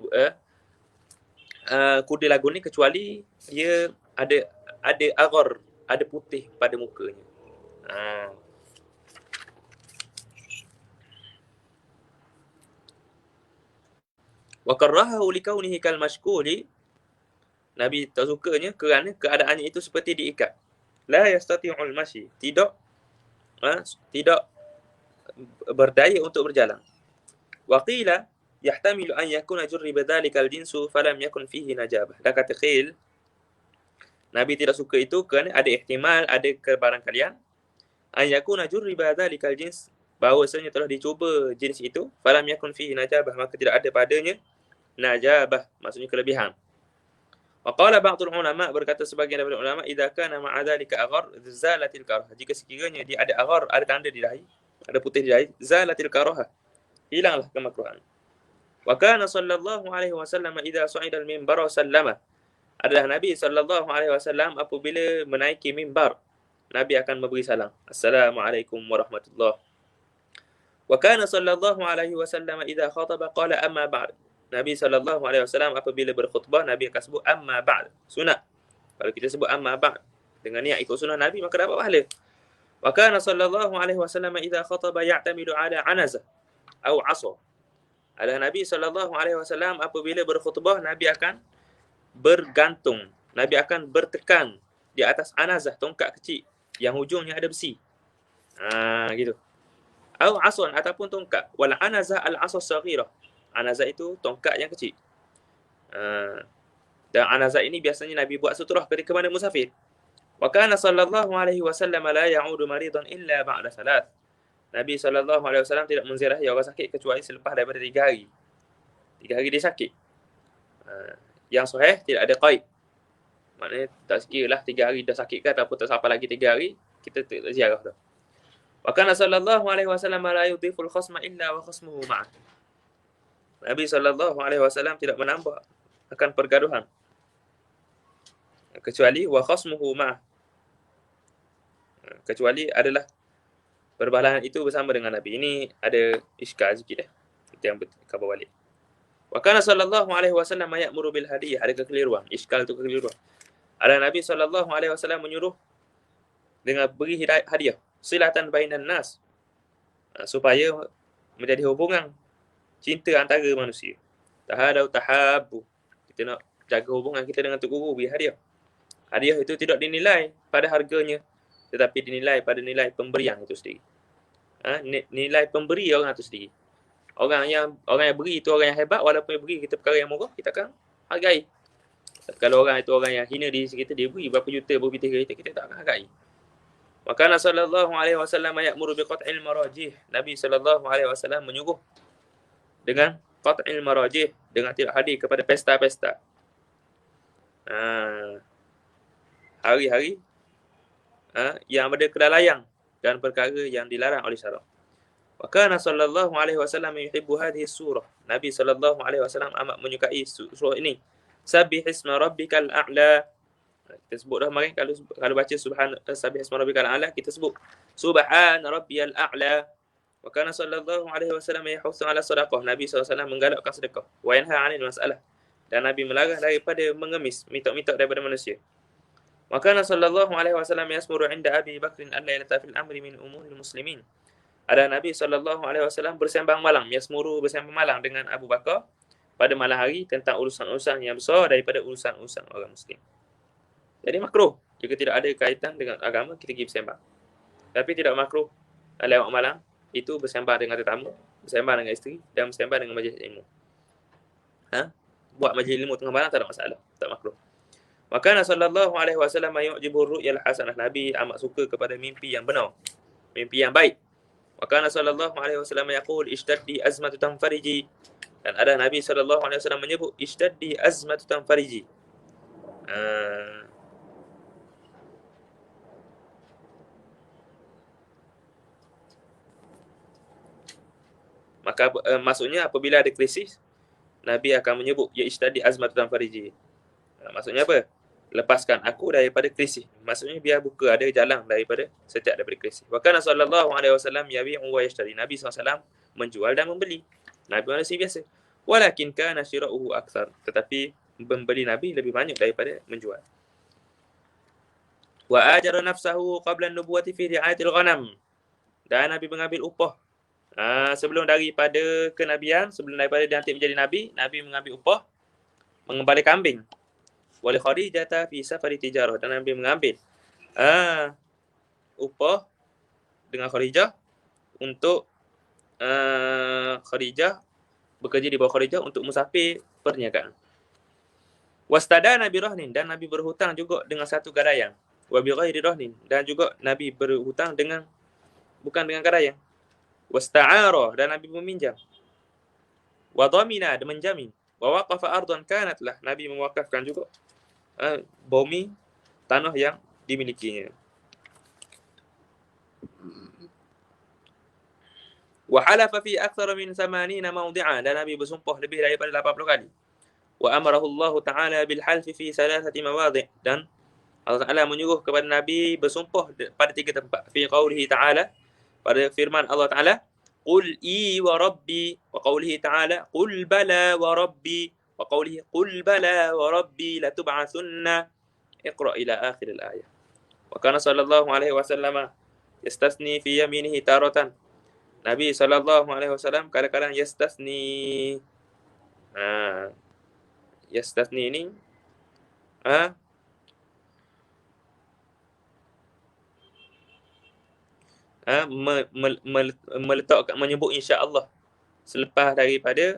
kuda lagu ni kecuali dia ada aghar, ada putih pada mukanya. Wa karahahu likaunihi kal mashkuli. Nabi tak sukanya kerana keadaannya itu seperti diikat. La yastati'ul mashi, tidak berdaya untuk berjalan. Wa qila yahtamilu an yakuna jurriba dhalikal jinsu falam yakun fihi najabah. Dan kata qil, Nabi tidak suka itu kerana ada ihtimal, ada kebarangkalian an yakuna jurriba dhalikal jins, bahawasanya telah dicuba jenis itu, falam yakun fihi najabah, maka tidak ada padanya najabah, maksudnya kelebihan. Wa qala ba'dul ulama, berkata sebagian daripada ulama, idza kana ma'a dhalika aghar zalatil karah, jika sekiranya dia ada aghar, ada tanda di dahi, ada putih di dahi, zalatil karah, hilanglah kemakruhan. Wa kana sallallahu alaihi wasallam idza su'ida al-minbar wa sallama, adalah Nabi sallallahu alaihi wasallam apabila menaiki mimbar, Nabi akan memberi salam, assalamualaikum warahmatullahi. Wa kana sallallahu alaihi wasallam idza khataba qala amma ba'd, Nabi sallallahu alaihi wasallam apabila berkhutbah, Nabi akan sebut amma ba'd, sunat. Kalau kita sebut amma ba'd dengan niat ikut sunnah Nabi, maka dapat pahala. Wa kana sallallahu alaihi wasallam idza khataba ya'tamidu ala anazah atau 'asa. Adalah Nabi sallallahu alaihi wasallam apabila berkhutbah, Nabi akan bergantung, Nabi akan bertekan di atas anazah, tongkat kecil yang hujungnya ada besi. Gitu. Atau 'asan, ataupun tongkat. Wal anazah al-'asa as-saghirah. Anazah itu tongkat yang kecil. Dan anazah ini biasanya Nabi buat sutrah ketika mana musafir. Wa kana sallallahu alaihi wasallam la ya'udu maridan illa ba'da thalath. Nabi sallallahu alaihi wasallam tidak menziarahi orang sakit kecuali selepas daripada 3 hari. 3 hari dia sakit. Yang sahih tidak ada qaid. Maknanya tak sekiralah 3 hari dah sakit ke ataupun tak sampai lagi 3 hari, kita tak ziarah dah. Wa kana sallallahu alaihi wasallam la yudhiful khasma illa wa khasmuhu ma'ah. Nabi sallallahu alaihi wasallam tidak menambah akan pergaduhan kecuali wa khasmuhu ma, kecuali adalah perbalahan itu bersama dengan Nabi. Ini ada iskal sikit kita yang khabar balik. Wa kana sallallahu alaihi wasallam ya'muru bil hadiyah, ada kekeliruan, iskal tu kekeliruan. Ada Nabi sallallahu alaihi wasallam menyuruh dengan beri hadiah, silatan bainan nas, supaya menjadi hubungan cinta antara manusia. Tahadau tahabbu, kita nak jaga hubungan kita dengan Tok Guru, beri hadiah. Hadiah itu tidak dinilai pada harganya, tetapi dinilai pada nilai pemberian itu sendiri. Nilai pemberi orang itu sendiri. Orang yang beri itu orang yang hebat, walaupun dia beri kita perkara yang murah, kita akan hargai. Tapi kalau orang itu orang yang hina diri kita, dia beri berapa juta, berapa tiga kita tak akan hargai. Maka Nabi sallallahu alaihi wasallam ya'muru biqat'il marajih. Nabi sallallahu alaihi wasallam menyuruh dengan qat'il marajih, dengan tidak hadir kepada pesta-pesta. Hari-hari yang ada kelalaian dan perkara yang dilarang oleh syarak. Wa kana sallallahu alaihi wasallam yuhibbu hadhihi surah. Nabi sallallahu alaihi wasallam amat menyukai surah ini. Sabbih isma rabbikal a'la. Kita sebut dah kemarin, kalau baca sabbih isma rabbikal a'la, kita sebut subhan rabbiyal a'la. Wa kana sallallahu alaihi wasallam yahutsu ala sadaqah. Nabi sallallahu alaihi wasallam menggalakkan sedekah. Wa yanha 'anil mas'alah. Dan Nabi melarang daripada mengemis, minta-minta daripada manusia. Wa kana sallallahu alaihi wasallam yasmuru 'inda Abi Bakr an la yaltafil amri min umuril muslimin. Ada Nabi sallallahu alaihi wasallam bersembang malam, yasmuru bersembang malam dengan Abu Bakar pada malam hari tentang urusan-urusan yang besar daripada urusan-urusan orang Muslim. Jadi makruh. Jika tidak ada kaitan dengan agama, kita pergi bersembang. Tapi tidak makruh lewat malam, itu bersembang dengan tetamu, bersembang dengan isteri, dan bersembang dengan majlis ilmu. Buat majlis ilmu tengah malam tak ada masalah, tak makruh. Maka Nabi sallallahu alaihi wasallam yu'jibu ru'yal hasanah. Nabi amat suka kepada mimpi yang benar, mimpi yang baik. Maka Nabi sallallahu alaihi wasallam yaqul ishtaddi azmatu tanfariji. Dan ada Nabi sallallahu alaihi wasallam menyebut ishtaddi azmatu tanfariji. Maka maksudnya apabila ada krisis, Nabi akan menyebut ya ishtaddi azmatu tanfariji. Maksudnya apa? Lepaskan aku daripada krisis. Maksudnya biar buka ada jalan daripada setiap daripada krisis. Wa kana sallallahu alaihi wasallam yabi'u wa yashtari. Nabi SAW menjual dan membeli. Nabi manusia biasa. Walakin kana shira'uhu akthar. Tetapi membeli Nabi lebih banyak daripada menjual. Wa ajara nafsahu qabla an-nubuwati fi ri'ayatil ghanam. Dan Nabi mengambil upah. Sebelum daripada kenabian, sebelum daripada dilantik menjadi Nabi, Nabi mengambil upah mengembala kambing. Wali Khadijah fi safari tijarah. Dan Nabi mengambil upah dengan Khadijah untuk Khadijah bekerja di bawah Khadijah untuk musafir perniagaan. Wastadana bi rahnin. Dan Nabi berhutang juga dengan satu gadaian. Wa bi ghairi rahnin. Dan juga Nabi berhutang dengan bukan dengan gadaian. Wasta'ara. Dan Nabi meminjam. Wa dhamina. Dan menjamin. Wa waqafa ardan kanat lah. Nabi mewakafkan juga bumi, tanah yang dimilikinya. Wa halafa fi akthar min 80 mawdi'an. Dan Nabi bersumpah lebih daripada 80 kali. Wa amarahu Allah Ta'ala bil halfi fi 3 mawadhi'. Dan Allah Ta'ala menyuruh kepada Nabi bersumpah pada 3 tempat. Fi qawlihi Ta'ala, pada firman Allah Ta'ala, Qul i wa rabbi. Wa qawlihi Ta'ala, Qul bala wa rabbi. Wa qawlihi Qul bala wa rabbi latub'atsunna. Iqra' ila akhir al-ayah. Wa kana sallallahu alaihi wasallam yastasni fi yaminihi taratan. Nabi sallallahu alaihi wasallam kadang-kadang yastasni. Yastasni ini meletakkan, menyebut insya-Allah selepas daripada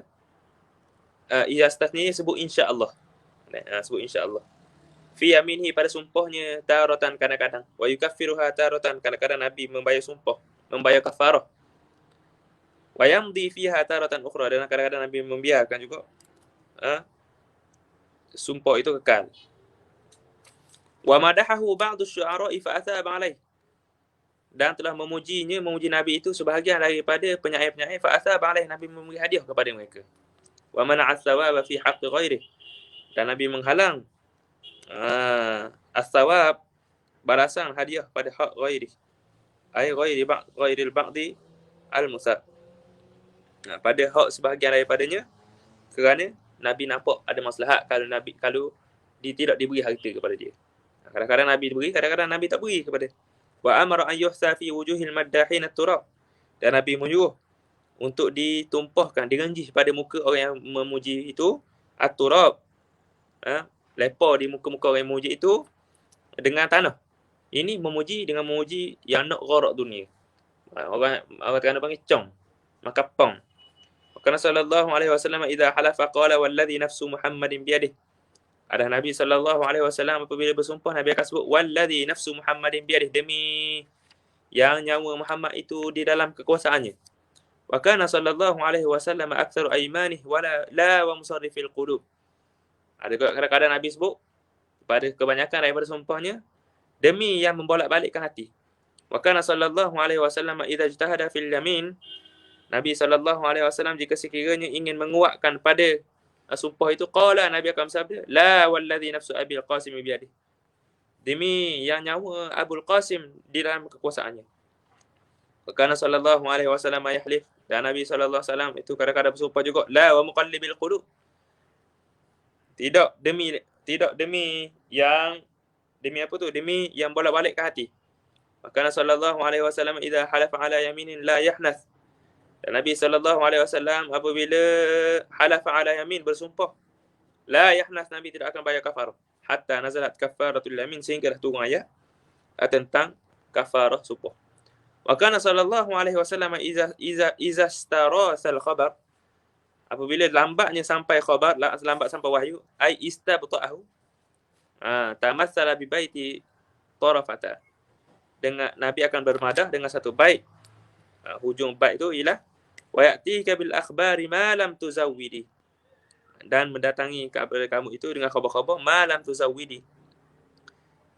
yastasni sebut insya-Allah. Sebut insya-Allah. Fi yaminihi, pada sumpahnya, taratan kadang-kadang. Wa yukaffiruha taratan, kadang-kadang Nabi membayar sumpah, membayar kafarah. Wa yamdi fiha taratan ukhra, dan kadang-kadang Nabi membiarkan juga sumpah itu kekal. Wa madahahu ba'du syu'ara'i fa athaba alaih. Dan telah memuji Nabi itu sebahagian daripada penyair-penyair, fa athaba alaih, Nabi memberi hadiah kepada mereka. Wa mana'a as-sawaba fi haqqi ghairihi. Dan Nabi menghalang as-sawab, balasan hadiah pada hak ghairi. Ai ghairil ba'di al-musab. Pada hak sebahagian daripadanya, kerana Nabi nampak ada maslahat kalau tidak diberi harta kepada dia. Kadang-kadang Nabi beri, kadang-kadang Nabi tak beri kepada. Wa amara an yuhsa fi wujuhil maddahin at-turab. Dan Nabi menyuruh untuk ditumpahkan, direnjih pada muka orang yang memuji itu at-turab. Lepar di muka-muka orang yang memuji itu dengan tanah. Ini memuji dengan memuji yang nak gharak dunia. Orang terkena panggil cong, makapong. Karena sallallahu alaihi wasallam idza halafa qala wallazi nafsu Muhammadin biyadihi. Ada Nabi sallallahu alaihi wasallam apabila bersumpah, Nabi akan sebut wallazi nafsu Muhammadin biyadihi, demi yang nyawa Muhammad itu di dalam kekuasaannya. Wa kana sallallahu alaihi wasallam aktsaru aymanihi wala la wa musarrifil qulub. Ada kadang-kadang Nabi sebut pada kebanyakan daripada sumpahnya demi yang membolak-balikkan hati. Wa kana sallallahu alaihi wasallam idza ijtahada fil yamin. Nabi sallallahu alaihi wasallam jika sekiranya ingin menguatkan pada sumpah itu, qala, Nabi akan bersabda, la wallazi nafsu Abil Qasim biyadihi, demi yang nyawa Abul Qasim di dalam kekuasaannya. Wa kana sallallahu alaihi wasallam yahlif. Dan Nabi sallallahu alaihi wasallam itu kadang-kadang bersumpah juga, la wa muqallibil qulub. Tidak demi yang bolak-balik ke hati. Maka sallallahu alaihi wasallam idza halafa ala yaminin la yahnath. Dan Nabi SAW apabila halafa ala yamin, bersumpah, la yahnas, Nabi tidak akan bayar kafarah. Hatta nazalat kafaratul yamin, sehingga dah turun ayat tentang kafarah sumpah. Wa kana sallallahu alaihi wasallam iza starasal khabar, apabila lambatnya sampai khabar, lambat sampai wahyu, ai istabta'ahu, tamassala bi baiti tarafata, dengan Nabi akan bermadah dengan satu bait. Hujung bait itu ialah wa ya'tika bil akhbari ma lam tuzawwidi, dan mendatangi kepada kamu itu dengan khabar-khabar ma lam tuzawwidi,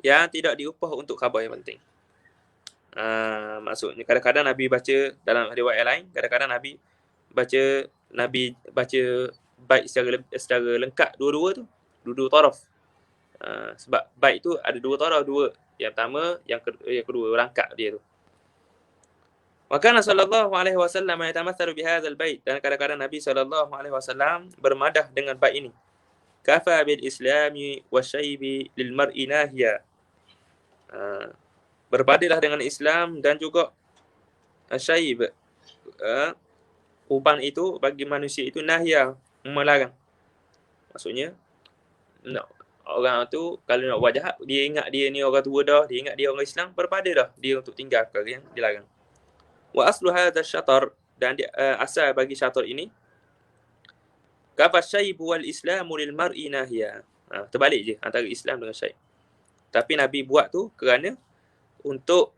yang tidak diupah untuk khabar yang penting. Maksudnya kadang-kadang Nabi baca dalam riwayat lain, kadang-kadang Nabi baca bait secara lengkap dua-dua tu, dua-dua taraf. Sebab bait tu ada dua taraf, dua. Yang pertama, yang kedua rangkap dia tu. Wa kana sallallahu alaihi wasallam yatamathalu bi hadzal bait, dan kadang-kadang Nabi sallallahu alaihi wasallam bermadah dengan bait ini. Kafa bil islami wasyaibi lil mar'i nahiya. Berbadilah dengan Islam dan juga syaib, uban itu bagi manusia itu nahya, melarang. Maksudnya orang tu kalau nak buat jahat, dia ingat dia ni orang tua dah, dia ingat dia orang Islam, berpada dah dia untuk tinggal perkara yang dilarang. Wa aslu hadha syatar, dan asal bagi syatar ini, kafa syaib wal islamu lil mar'i nahya. Terbalik je antara Islam dengan syaib. Tapi Nabi buat tu kerana untuk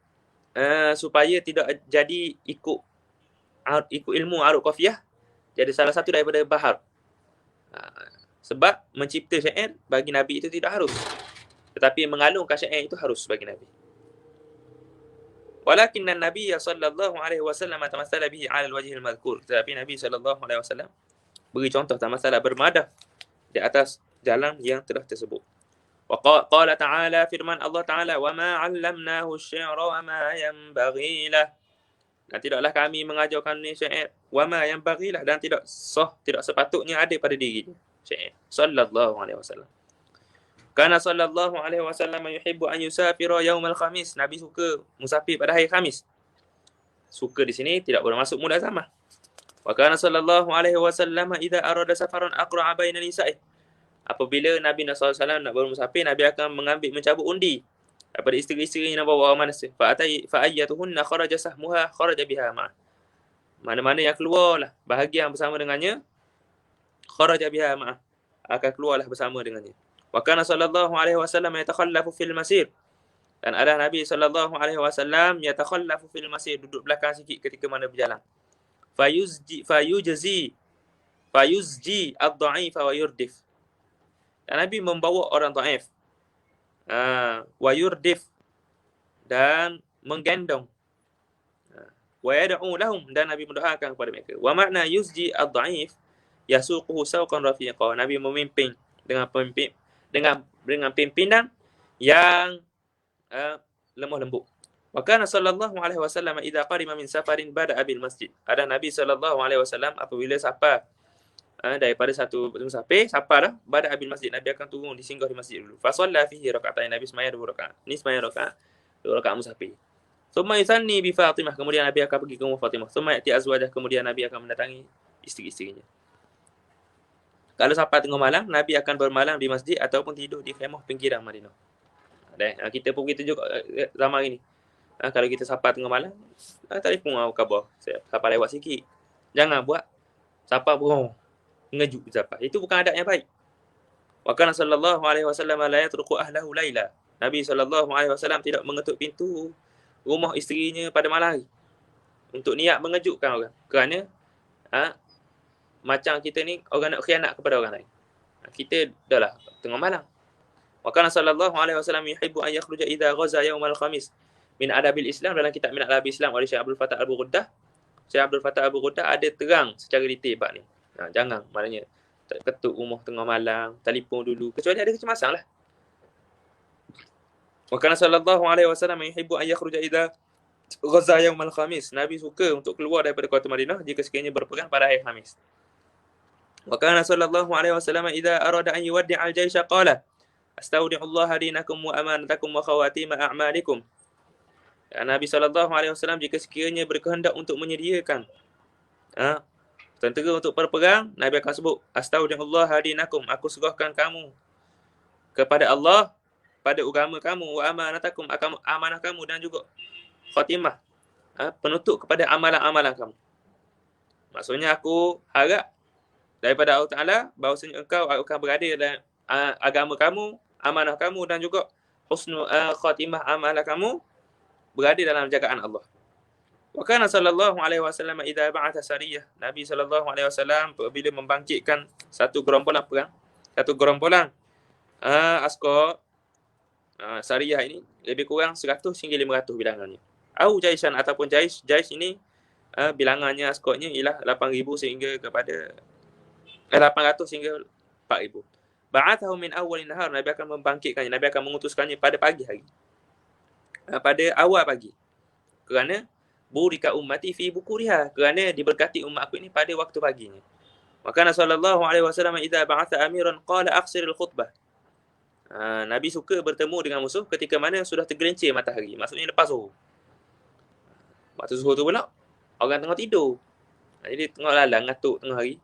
supaya tidak jadi ikut ilmu arut qafiyah, jadi salah satu daripada bahar. Sebab mencipta syair bagi Nabi itu tidak harus, tetapi mengalungkan syair itu harus bagi Nabi. Walakin Nabi sallallahu alaihi wasallam tamassala bihi 'ala al-wajh al-madhkur, tetapi Nabi sallallahu alaihi wasallam beri contoh tamassala, bermadah di atas jalan yang telah tersebut. Wa qala ta'ala, firman Allah Ta'ala, wa ma 'allamnahu asy-syi'ra wa ma yanbaghi lah, dan tidaklah kami mengajarkan ni syair, wa ma yanbaghi lah, dan tidak sepatutnya ada pada diri syair. Sallallahu alaihi wasallam. Kana sallallahu alaihi wasallam yuhibbu an yusafira yaumal khamis, Nabi suka musafir pada hari Khamis. Suka di sini tidak bermaksud mulazamah. Wa kana sallallahu alaihi wasallam idza arada safaran aqra'a baina nisa'i, apabila Nabi SAW nak bermusafir, Nabi akan mencabut undi daripada isteri-isteri yang bawa orang manasik. Fa'ayyatuhunna kharaja sahmuha kharaja biha ma'ah, mana-mana yang keluarlah bahagian bersama dengannya, kharaja biha ma'ah, akan keluarlah bersama dengannya. Wa kana sallallahu alaihi wasallam yatakhallafu fil masir, dan ada Nabi sallallahu alaihi wasallam yatakhallafu fil masir, duduk belakang sikit ketika mana berjalan. Fayuzji ad-dha'ifa wa yurdif, dan Nabi membawa orang dhaif, wa yurdif, dan menggendong, wa yad'u lahum, dan Nabi mendoakan kepada mereka. Wa makna yuzji ad-dha'if yasuquhu sawqan rafiqa, Nabi memimpin dengan pimpinan yang lemah lembut. Wa kana sallallahu alaihi wasallam idza qarima min safarin bada'a bil masjid, ada Nabi sallallahu alaihi wasallam apabila safar daripada satu musafir, safar dah, bada'a bil masjid, Nabi akan turun disinggah di masjid dulu. Fa shalla fihi rak'atain, Nabi sembahyang 2 rakaat. Ni sembahyang rakaat 2 rakaat musafir. Thumma yusanni bi Fatimah, kemudian Nabi akan pergi ke rumah Fatimah. Thumma ya'ti azwajah, kemudian Nabi akan mendatangi isteri-isterinya. Kalau sampai tengah malam, Nabi akan bermalam di masjid ataupun tidur di khemah pinggiran Madinah. Kita pun kita juga zaman ini. Kalau kita sampai tengah malam, telefon khabar, sampai lewat sikit. Jangan buat sampai berong, ngejut sampai. Itu bukan adab yang baik. Wa kana sallallahu alaihi wasallam la yatruku ahlahu laila, Nabi sallallahu alaihi wasallam tidak mengetuk pintu rumah isterinya pada malam hari untuk niat mengejutkan orang. Kerana macam kita ni orang nak khianat kepada orang lain. Kita dah lah tengah malam. Wa kana sallallahu alaihi wasallam yuhibbu an yakhruja idza ghaza yaumal khamis min adabil Islam, dalam kitab Min Adabil Islam oleh Syekh Abdul Fattah Abu Ghuddah. Syekh Abdul Fattah Abu Ghuddah ada terang secara detail bab ni. Jangan, maknanya ketuk rumah tengah malam, telefon dulu, kecuali ada kecemasan lah. Wa kana sallallahu alaihi wasallam yuhibbu an yakhruja idza ghaza yaumal khamis, Nabi suka untuk keluar daripada kota Madinah jika sekiranya berperang pada hari Khamis. Wa kana sallallahu alaihi wasallam idza arada an yuwaddi'a al-jaysha qala astaudi'ullaha dinakum wa amanatakum wa khawatima a'malikum. Nabi sallallahu alaihi wasallam jika sekiranya berkehendak untuk menyediakan Tentera untuk berperang, Nabi akan sebut, Astaghfirullah hadinakum, aku serahkan kamu kepada Allah, pada agama kamu, wa amanatakum, amanah kamu, dan juga khatimah, penutup kepada amalan-amalan kamu. Maksudnya aku harap daripada Allah Ta'ala bahawasanya engkau akan berada dalam agama kamu, amanah kamu, dan juga husnul khatimah amalan kamu berada dalam jagaan Allah. Wa kana sallallahu alaihi wasallam idza ba'atha sariyah. Nabi sallallahu alaihi wasallam apabila membangkitkan satu gerombolan perang, satu gerombolan askar sariyah ini lebih kurang 100 hingga 500 bilangannya. Au jaisan, ataupun jais ini bilangannya askarnya ialah 8,000 sehingga kepada 800 hingga 4,000. Ba'athahu min awwalin nahar, Nabi akan membangkitkannya, Nabi akan mengutuskannya pada pagi hari. Pada awal pagi. Kerana burika ummati fi bukuriha, kerana diberkati umat aku ini pada waktu paginya. Maka Rasulullah sallallahu alaihi wasallam idza ba'atha amiran qala aqsiril khutbah. Nabi suka bertemu dengan musuh ketika mana sudah tergelincir matahari, maksudnya lepas zuhur. Waktu zuhur tu pula orang tengah tidur. Jadi tengah lalang ngantuk tengah hari.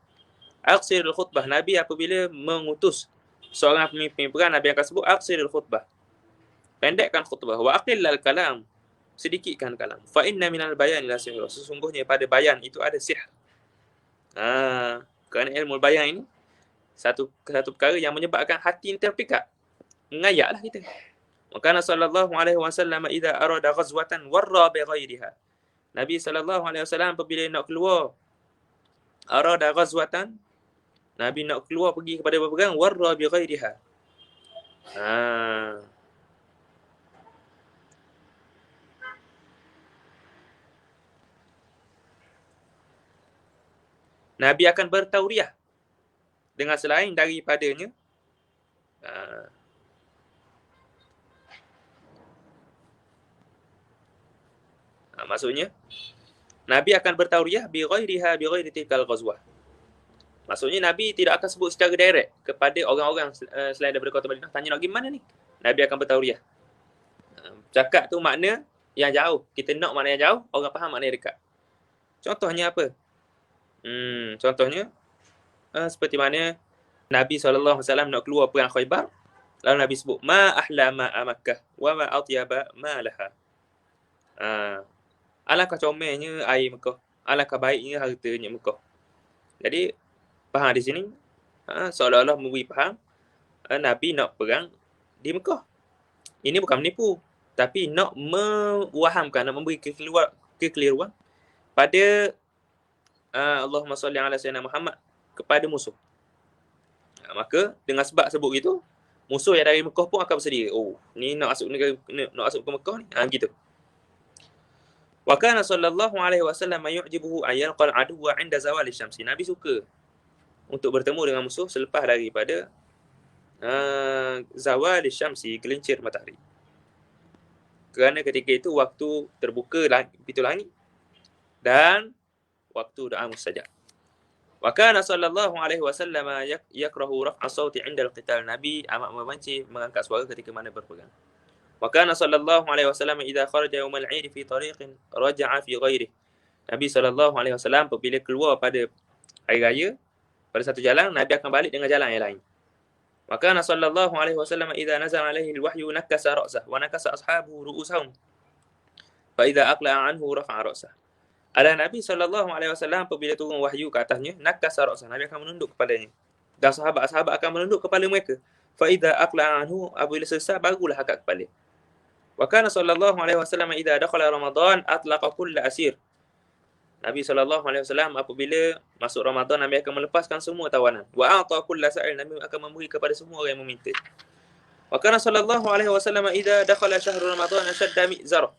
Aqsiril khutbah, Nabi apabila mengutus seorang pemimpin perang, Nabi akan sebut aqsiril khutbah, pendekkan khutbah, wa aqillal kalam, sedikitkan kalam. Fa inna minal bayan la sihr, sesungguhnya pada bayan itu ada sihr. Kerana ilmu bayan ini satu perkara yang menyebabkan hati ini terpikat, ngayaklah kita. Maka sallallahu alaihi wasallam idza arada ghazwatan warra bi ghairiha. Nabi sallallahu alaihi wasallam apabila nak keluar arada ghazwatan, Nabi nak keluar pergi kepada berperang, warra bi ghairiha. Nabi akan bertauriah dengan selain daripadanya. Maksudnya Nabi akan bertauriah bi ghairiha, bi ghairi tilkal ghazwah. Maksudnya Nabi tidak akan sebut secara direct kepada orang-orang selain daripada kota Madinah, tanya nak pergi mana ni. Nabi akan bertauriah. Cakap tu makna yang jauh. Kita nak makna yang jauh, orang faham makna yang dekat. Contohnya apa? Contohnya seperti mana Nabi SAW nak keluar perang Khaybar, lalu Nabi sebut ma ahla ma Makkah wa ma atyaba ma laha. Alangkah comelnya air Mekah, alangkah baiknya hartanya Mekah. Jadi faham di sini seolah-olah memberi faham Nabi nak perang di Mekah. Ini bukan menipu, tapi nak mewahamkan, nak memberi kekeliruan pada Allahumma salli ala sayyidina Muhammad kepada musuh. Maka dengan sebab sebut gitu, musuh yang dari Mekah pun akan bersedia. Oh, ni nak masuk negara, nak masuk ke Mekah ni. Gitu. Wa kana sallallahu alaihi wasallam yu'jibuhu ayyalqal aduwa 'inda zawali syamsi. Nabi suka untuk bertemu dengan musuh selepas daripada zawali syamsi, gelincir matahari. Kerana ketika itu waktu terbuka pintu langit dan waktu doa mustajab. Wa kana sallallahu alaihi wasallam yakrahu raf'a sauti 'inda al-qital. Nabi amat membenci mengangkat suara ketika mana berperang. Wa kana sallallahu alaihi wasallam idza kharaja yawm al-'id fi tariqin raja'a fi ghairihi. Nabi sallallahu alaihi wasallam apabila keluar pada hari raya pada satu jalan, Nabi akan balik dengan jalan yang lain. Wa kana sallallahu alaihi wasallam idza nazala alaihi al-wahyu nakasa ra'sah wa nakasa ashabuhu ru'usahum. Fa idza aqla'a anhu rafa'a ra'sah. Ada Nabi sallallahu alaihi wasallam apabila turun wahyu ke atasnya, nakasa ra'sah, Nabi akan menunduk kepalanya. Dan sahabat-sahabat akan menunduk kepala mereka. Fa idza aqla'a anhu, apabila selesai barulah angkat kepala. Wa kana sallallahu alaihi wasallam idza dakhala Ramadan atlaqa kull asir. Nabi sallallahu alaihi wasallam apabila masuk Ramadan, Nabi akan melepaskan semua tawanan. Wa a'ta kull sa'il, Nabi akan memberi kepada semua orang yang meminta. Wa kana sallallahu alaihi wasallam idza dakhala syahrul Ramadan ashadda mi'zarah.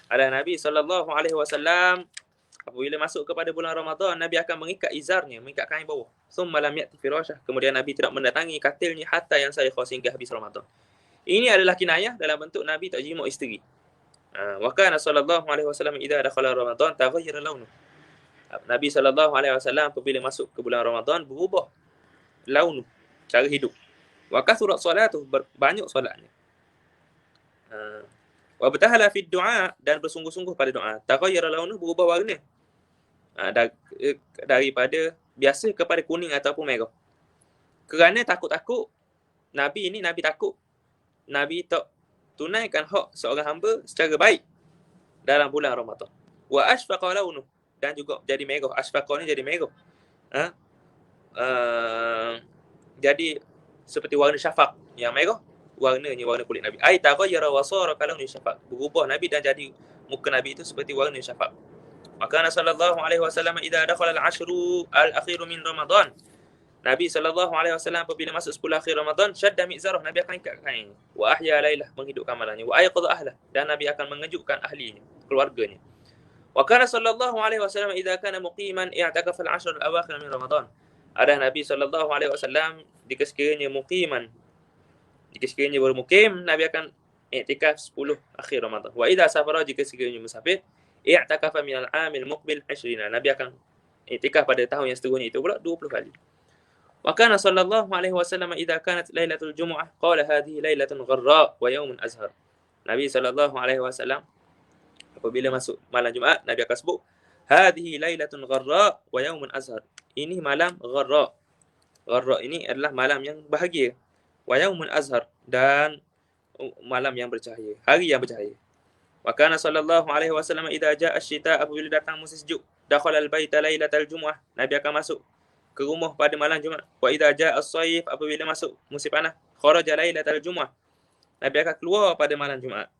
Ada Nabi sallallahu alaihi wasallam apabila masuk kepada bulan Ramadan, Nabi akan mengikat izarnya, mengikat kain bawah. Summa lam ya'ti firasyah, kemudian Nabi tidak mendatangi katilnya hatta yang saya hingga habis Ramadan. Ini adalah kinayah dalam bentuk Nabi tak jima isteri. Wa kana sallallahu alaihi wasallam idza dakhala Ramadan taghayyara launuhu. Nabi sallallahu alaihi wasallam apabila masuk ke bulan Ramadan berubah launu, cara hidup. Wa kathurat salatuhu, banyak solatnya. Wa batahala fi du'a, dan bersungguh-sungguh pada doa. Taghayyara launuhu, berubah warna. daripada biasa kepada kuning ataupun merah. Kerana takut-takut Nabi takut Nabi tak tunaikan hak seorang hamba secara baik dalam bulan Ramadan. Wa ashfaqa launuh, dan juga jadi merah. Ashfaqa ni jadi merah. Jadi seperti warna syafaq yang merah, warnanya warna kulit Nabi. Ai taghayyara wa sara kalawni syafaq. Berubah Nabi dan jadi muka Nabi itu seperti warna syafaq. Maka Nabi sallallahu alaihi wasallam idza dakhala al-ashru al-akhir min Ramadan. Nabi sallallahu alaihi wasallam apabila masuk 10 akhir Ramadan, syadda mi'zarah, Nabi akan ikat kain. Wa ahya lailah, menghidupkan malamnya. Wa ayqadha ahlah, dan Nabi akan mengejutkan ahlinya, keluarganya. Wa kana sallallahu alaihi wasallam idza kana muqiman i'takafa al-ashr al-awakhir min Ramadan. Ada Nabi sallallahu alaihi wasallam jika sekiranya muqiman, jika sekiranya bermukim, Nabi akan i'tikaf 10 akhir Ramadan. Wa idza safara, jika sekiranya musafir, i'takafa min al-amil muqbil 20. Nabi akan i'tikaf pada tahun yang seterusnya itu pula 20 kali. Wa kana sallallahu alaihi wasallam idza kanat lailatul jumu'ah qala hadhihi lailatun gharra wa yawmun azhar. Nabi sallallahu alaihi wasallam apabila masuk malam Jumaat, Nabi akan sebut hadhihi lailatun gharra wa yawmun azhar. Ini malam gharra. Gharra ini adalah malam yang bahagia. Wa yawmun azhar, dan malam yang bercahaya, hari yang bercahaya. Wa kana sallallahu alaihi wasallam idza jaa asy-syita, apabila datang musim sejuk, dakhala al-baita lailatal jumu'ah, Nabi akan masuk ke rumah pada malam Jumaat. Wa idza jaa as-sayf, apabila masuk musim panas, kharaja lailatal jumu'ah, Nabi akan keluar pada malam Jumaat.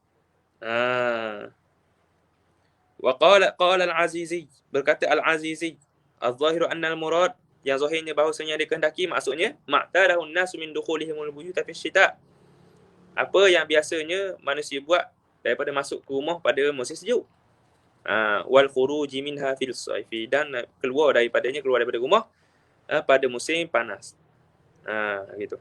Wa qala al-Azizi, berkata al-Azizi, az-zahiru anna al-murad, yang zahirnya bahawasanya dikehendaki, maksudnya ma'tadahu an-nasu min dukhulihimul buyuta fi syita, apa yang biasanya manusia buat daripada masuk ke rumah pada musim sejuk. Wal khuruji minha fil sayfi, dan keluar daripada rumah pada musim panas. Gitu.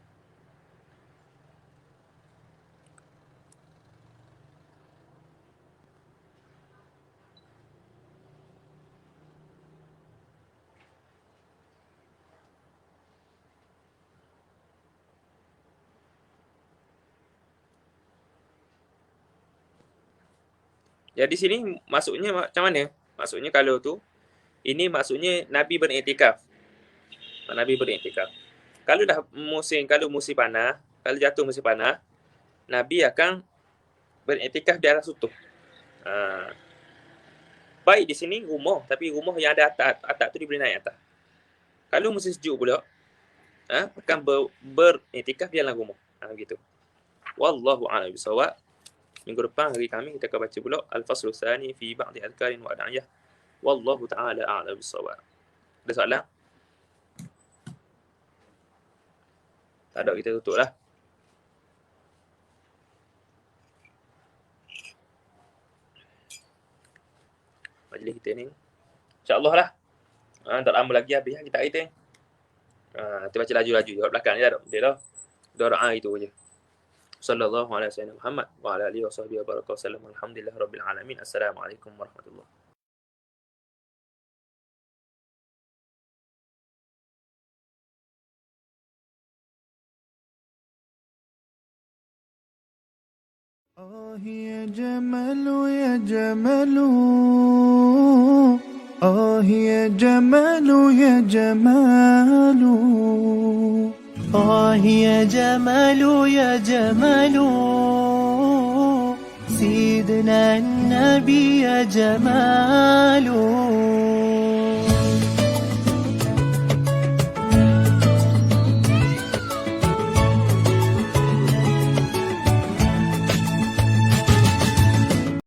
Jadi sini maksudnya macam mana? Maksudnya kalau tu, ini maksudnya Nabi beriktikaf. Nabi beriktikaf. Kalau musim panas, kalau jatuh musim panas, Nabi akan beriktikaf di atas sutuh. Baik di sini rumah, tapi rumah yang ada atap tu dia boleh naik atas. Kalau musim sejuk pula, akan beriktikaf di dalam rumah. Gitu. Wallahu a'lam bishawab. Minggu depan hari kami kita akan baca pula al-faslu tsani fi ba'di adhkarin wa ad'iyah. Wallahu ta'ala a'lam bishawab. Ada soalan? Tak ada, kita tutup lah. Majlis kita ni InsyaAllah lah. Tak lama lagi habis kita hari tu. Kita baca laju-laju. Jawab belakang ni dah. Dia dah. Doa itu je. Sallallahu alaihi wasallam Muhammad wa ala alihi wasahbihi wa baraka wasallam. Alhamdulillah rabbil alamin. Assalamualaikum warahmatullahi. يا جمال يا جمال يا جمال يا جمال يا جمال يا جمال سيدنا النبي يا جمال